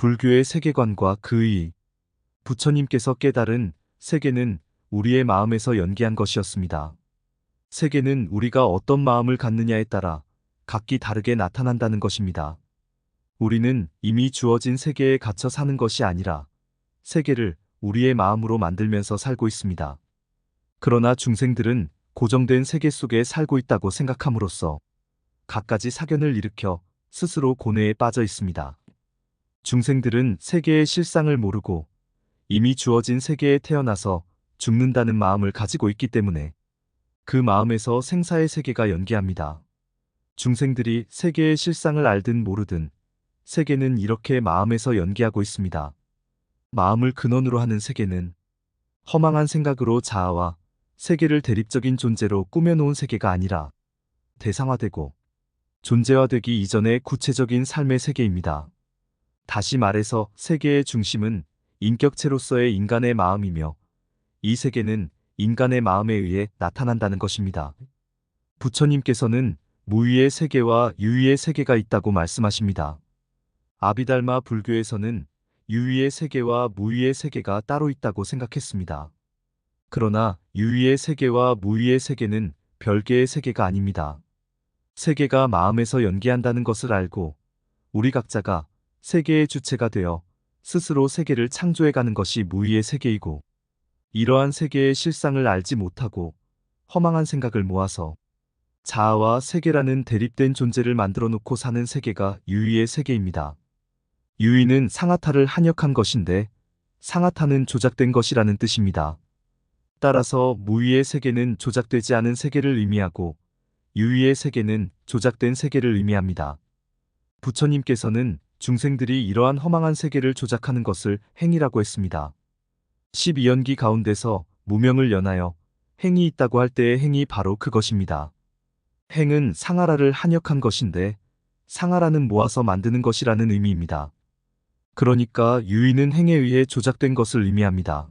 불교의 세계관과 그 의의. 부처님께서 깨달은 세계는 우리의 마음에서 연기한 것이었습니다. 세계는 우리가 어떤 마음을 갖느냐에 따라 각기 다르게 나타난다는 것입니다. 우리는 이미 주어진 세계에 갇혀 사는 것이 아니라 세계를 우리의 마음으로 만들면서 살고 있습니다. 그러나 중생들은 고정된 세계 속에 살고 있다고 생각함으로써 갖가지 사견을 일으켜 스스로 고뇌에 빠져 있습니다. 중생들은 세계의 실상을 모르고 이미 주어진 세계에 태어나서 죽는다는 마음을 가지고 있기 때문에 그 마음에서 생사의 세계가 연기합니다. 중생들이 세계의 실상을 알든 모르든 세계는 이렇게 마음에서 연기하고 있습니다. 마음을 근원으로 하는 세계는 허망한 생각으로 자아와 세계를 대립적인 존재로 꾸며놓은 세계가 아니라 대상화되고 존재화되기 이전의 구체적인 삶의 세계입니다. 다시 말해서 세계의 중심은 인격체로서의 인간의 마음이며 이 세계는 인간의 마음에 의해 나타난다는 것입니다. 부처님께서는 무위의 세계와 유위의 세계가 있다고 말씀하십니다. 아비달마 불교에서는 유위의 세계와 무위의 세계가 따로 있다고 생각했습니다. 그러나 유위의 세계와 무위의 세계는 별개의 세계가 아닙니다. 세계가 마음에서 연기한다는 것을 알고 우리 각자가 세계의 주체가 되어 스스로 세계를 창조해가는 것이 무위의 세계이고, 이러한 세계의 실상을 알지 못하고 허망한 생각을 모아서 자아와 세계라는 대립된 존재를 만들어 놓고 사는 세계가 유위의 세계입니다. 유위는 상하타를 한역한 것인데 상하타는 조작된 것이라는 뜻입니다. 따라서 무위의 세계는 조작되지 않은 세계를 의미하고 유위의 세계는 조작된 세계를 의미합니다. 부처님께서는 중생들이 이러한 허망한 세계를 조작하는 것을 행위라고 했습니다. 12연기 가운데서 무명을 연하여 행이 있다고 할 때의 행이 바로 그것입니다. 행은 상하라를 한역한 것인데 상하라는 모아서 만드는 것이라는 의미입니다. 그러니까 유위는 행에 의해 조작된 것을 의미합니다.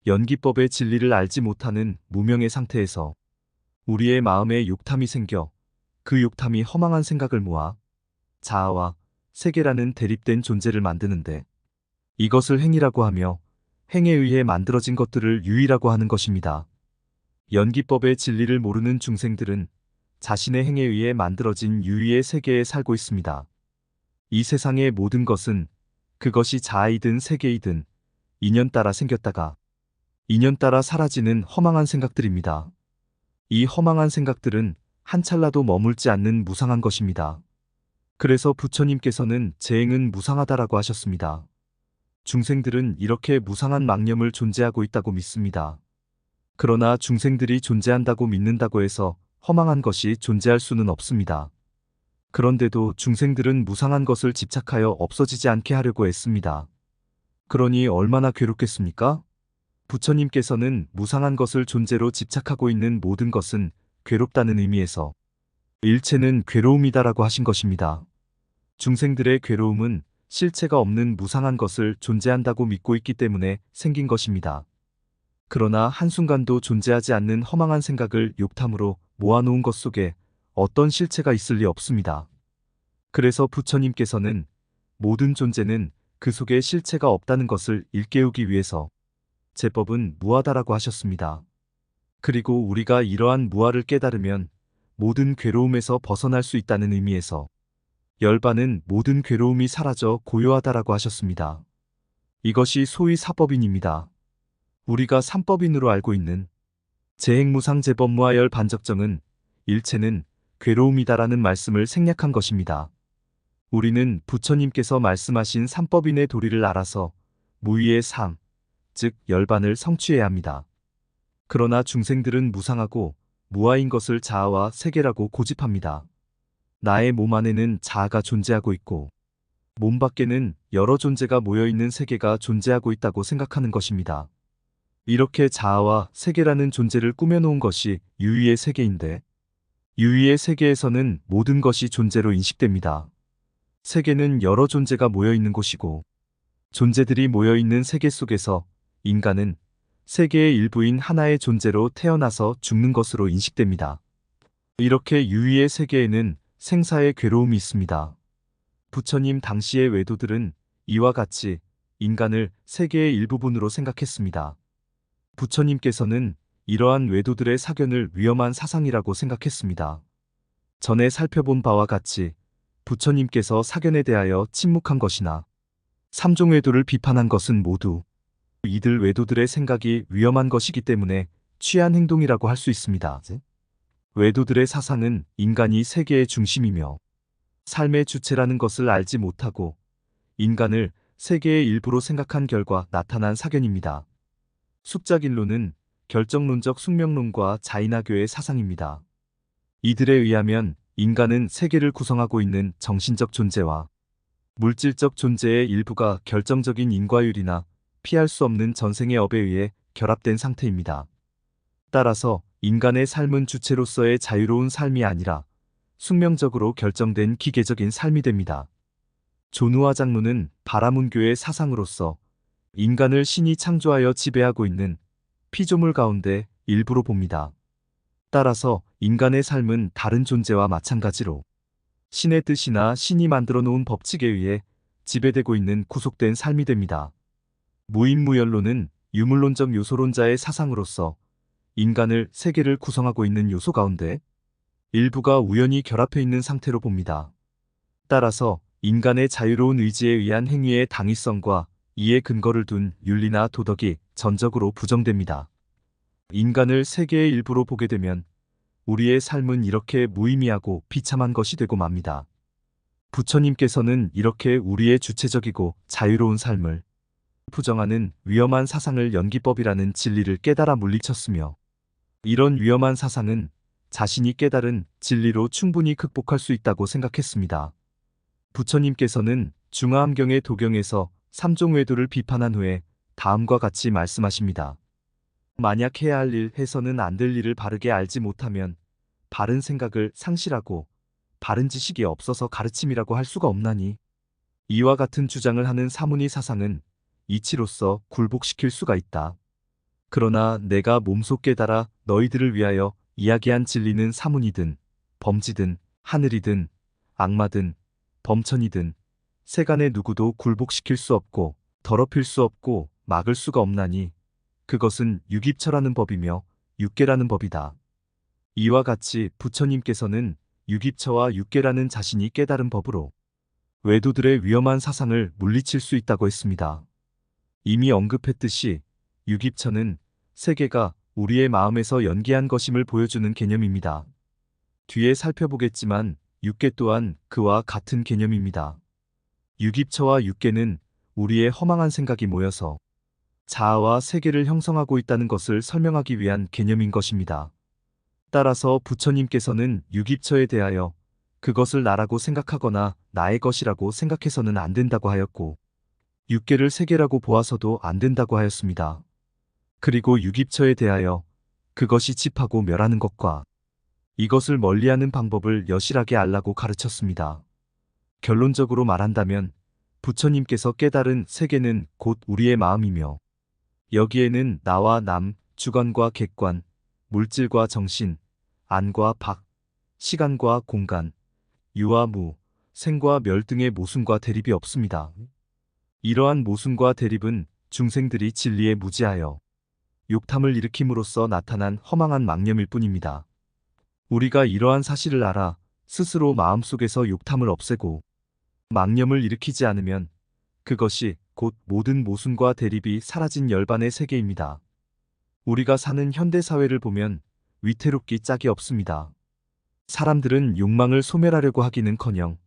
연기법의 진리를 알지 못하는 무명의 상태에서 우리의 마음에 욕탐이 생겨 그 욕탐이 허망한 생각을 모아 자아와 세계라는 대립된 존재를 만드는데 이것을 행이라고 하며 행에 의해 만들어진 것들을 유위라고 하는 것입니다. 연기법의 진리를 모르는 중생들은 자신의 행에 의해 만들어진 유위의 세계에 살고 있습니다. 이 세상의 모든 것은 그것이 자아이든 세계이든 인연 따라 생겼다가 인연 따라 사라지는 허망한 생각들입니다. 이 허망한 생각들은 한 찰나도 머물지 않는 무상한 것입니다. 그래서 부처님께서는 재행은 무상하다라고 하셨습니다. 중생들은 이렇게 무상한 망념을 존재하고 있다고 믿습니다. 그러나 중생들이 존재한다고 믿는다고 해서 허망한 것이 존재할 수는 없습니다. 그런데도 중생들은 무상한 것을 집착하여 없어지지 않게 하려고 애씁니다. 그러니 얼마나 괴롭겠습니까? 부처님께서는 무상한 것을 존재로 집착하고 있는 모든 것은 괴롭다는 의미에서 일체는 괴로움이다라고 하신 것입니다. 중생들의 괴로움은 실체가 없는 무상한 것을 존재한다고 믿고 있기 때문에 생긴 것입니다. 그러나 한순간도 존재하지 않는 허망한 생각을 욕탐으로 모아놓은 것 속에 어떤 실체가 있을 리 없습니다. 그래서 부처님께서는 모든 존재는 그 속에 실체가 없다는 것을 일깨우기 위해서 제법은 무하다라고 하셨습니다. 그리고 우리가 이러한 무하를 깨달으면 모든 괴로움에서 벗어날 수 있다는 의미에서 열반은 모든 괴로움이 사라져 고요하다라고 하셨습니다. 이것이 소위 사법인입니다. 우리가 삼법인으로 알고 있는 재행무상재법무하열 반적정은 일체는 괴로움이다라는 말씀을 생략한 것입니다. 우리는 부처님께서 말씀하신 삼법인의 도리를 알아서 무위의 삶, 즉 열반을 성취해야 합니다. 그러나 중생들은 무상하고 무아인 것을 자아와 세계라고 고집합니다. 나의 몸 안에는 자아가 존재하고 있고 몸 밖에는 여러 존재가 모여있는 세계가 존재하고 있다고 생각하는 것입니다. 이렇게 자아와 세계라는 존재를 꾸며놓은 것이 유위의 세계인데 유위의 세계에서는 모든 것이 존재로 인식됩니다. 세계는 여러 존재가 모여있는 곳이고 존재들이 모여있는 세계 속에서 인간은 세계의 일부인 하나의 존재로 태어나서 죽는 것으로 인식됩니다. 이렇게 유위의 세계에는 생사의 괴로움이 있습니다. 부처님 당시의 외도들은 이와 같이 인간을 세계의 일부분으로 생각했습니다. 부처님께서는 이러한 외도들의 사견을 위험한 사상이라고 생각했습니다. 전에 살펴본 바와 같이 부처님께서 사견에 대하여 침묵한 것이나 삼종 외도를 비판한 것은 모두 이들 외도들의 생각이 위험한 것이기 때문에 취한 행동이라고 할 수 있습니다. 외도들의 사상은 인간이 세계의 중심이며 삶의 주체라는 것을 알지 못하고 인간을 세계의 일부로 생각한 결과 나타난 사견입니다. 숙작인론은 결정론적 숙명론과 자인하교의 사상입니다. 이들에 의하면 인간은 세계를 구성하고 있는 정신적 존재와 물질적 존재의 일부가 결정적인 인과율이나 피할 수 없는 전생의 업에 의해 결합된 상태입니다. 따라서 인간의 삶은 주체로서의 자유로운 삶이 아니라 숙명적으로 결정된 기계적인 삶이 됩니다. 존우와 장로는 바라문교의 사상으로서 인간을 신이 창조하여 지배하고 있는 피조물 가운데 일부로 봅니다. 따라서 인간의 삶은 다른 존재와 마찬가지로 신의 뜻이나 신이 만들어 놓은 법칙에 의해 지배되고 있는 구속된 삶이 됩니다. 무인무열론은 유물론적 요소론자의 사상으로서 인간을 세계를 구성하고 있는 요소 가운데 일부가 우연히 결합해 있는 상태로 봅니다. 따라서 인간의 자유로운 의지에 의한 행위의 당위성과 이에 근거를 둔 윤리나 도덕이 전적으로 부정됩니다. 인간을 세계의 일부로 보게 되면 우리의 삶은 이렇게 무의미하고 비참한 것이 되고 맙니다. 부처님께서는 이렇게 우리의 주체적이고 자유로운 삶을 부정하는 위험한 사상을 연기법이라는 진리를 깨달아 물리쳤으며 이런 위험한 사상은 자신이 깨달은 진리로 충분히 극복할 수 있다고 생각했습니다. 부처님께서는 중화암경의 도경에서 삼종외도를 비판한 후에 다음과 같이 말씀하십니다. 만약 해야 할 일, 해서는 안 될 일을 바르게 알지 못하면 바른 생각을 상실하고 바른 지식이 없어서 가르침이라고 할 수가 없나니 이와 같은 주장을 하는 사문이 사상은 이치로서 굴복시킬 수가 있다. 그러나 내가 몸소 깨달아 너희들을 위하여 이야기한 진리는 사문이든 범지든 하늘이든 악마든 범천이든 세간의 누구도 굴복시킬 수 없고 더럽힐 수 없고 막을 수가 없나니 그것은 유깁처라는 법이며 육계라는 법이다. 이와 같이 부처님께서는 유깁처와 육계라는 자신이 깨달은 법으로 외도들의 위험한 사상을 물리칠 수 있다고 했습니다. 이미 언급했듯이 유깁처는 세계가 우리의 마음에서 연기한 것임을 보여주는 개념입니다. 뒤에 살펴보겠지만 육계 또한 그와 같은 개념입니다. 유깁처와 육계는 우리의 허망한 생각이 모여서 자아와 세계를 형성하고 있다는 것을 설명하기 위한 개념인 것입니다. 따라서 부처님께서는 유깁처에 대하여 그것을 나라고 생각하거나 나의 것이라고 생각해서는 안 된다고 하였고 육계를 세계라고 보아서도 안 된다고 하였습니다. 그리고 유깁처에 대하여 그것이 집하고 멸하는 것과 이것을 멀리하는 방법을 여실하게 알라고 가르쳤습니다. 결론적으로 말한다면 부처님께서 깨달은 세계는 곧 우리의 마음이며 여기에는 나와 남, 주관과 객관, 물질과 정신, 안과 박, 시간과 공간, 유와 무, 생과 멸 등의 모순과 대립이 없습니다. 이러한 모순과 대립은 중생들이 진리에 무지하여 욕탐을 일으킴으로써 나타난 허망한 망념일 뿐입니다. 우리가 이러한 사실을 알아 스스로 마음속에서 욕탐을 없애고 망념을 일으키지 않으면 그것이 곧 모든 모순과 대립이 사라진 열반의 세계입니다. 우리가 사는 현대사회를 보면 위태롭기 짝이 없습니다. 사람들은 욕망을 소멸하려고 하기는커녕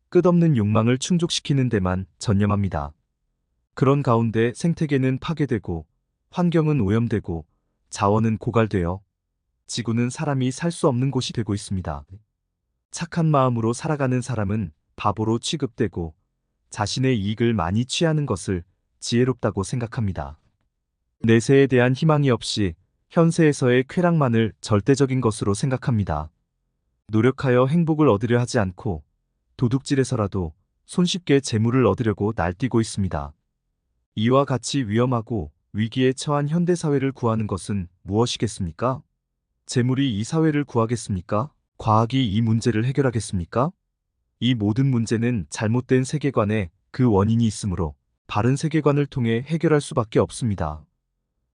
끝없는 욕망을 충족시키는 데만 전념합니다. 그런 가운데 생태계는 파괴되고 환경은 오염되고 자원은 고갈되어 지구는 사람이 살 수 없는 곳이 되고 있습니다. 착한 마음으로 살아가는 사람은 바보로 취급되고 자신의 이익을 많이 취하는 것을 지혜롭다고 생각합니다. 내세에 대한 희망이 없이 현세에서의 쾌락만을 절대적인 것으로 생각합니다. 노력하여 행복을 얻으려 하지 않고 도둑질해서라도 손쉽게 재물을 얻으려고 날뛰고 있습니다. 이와 같이 위험하고 위기에 처한 현대사회를 구하는 것은 무엇이겠습니까? 재물이 이 사회를 구하겠습니까? 과학이 이 문제를 해결하겠습니까? 이 모든 문제는 잘못된 세계관에 그 원인이 있으므로 바른 세계관을 통해 해결할 수밖에 없습니다.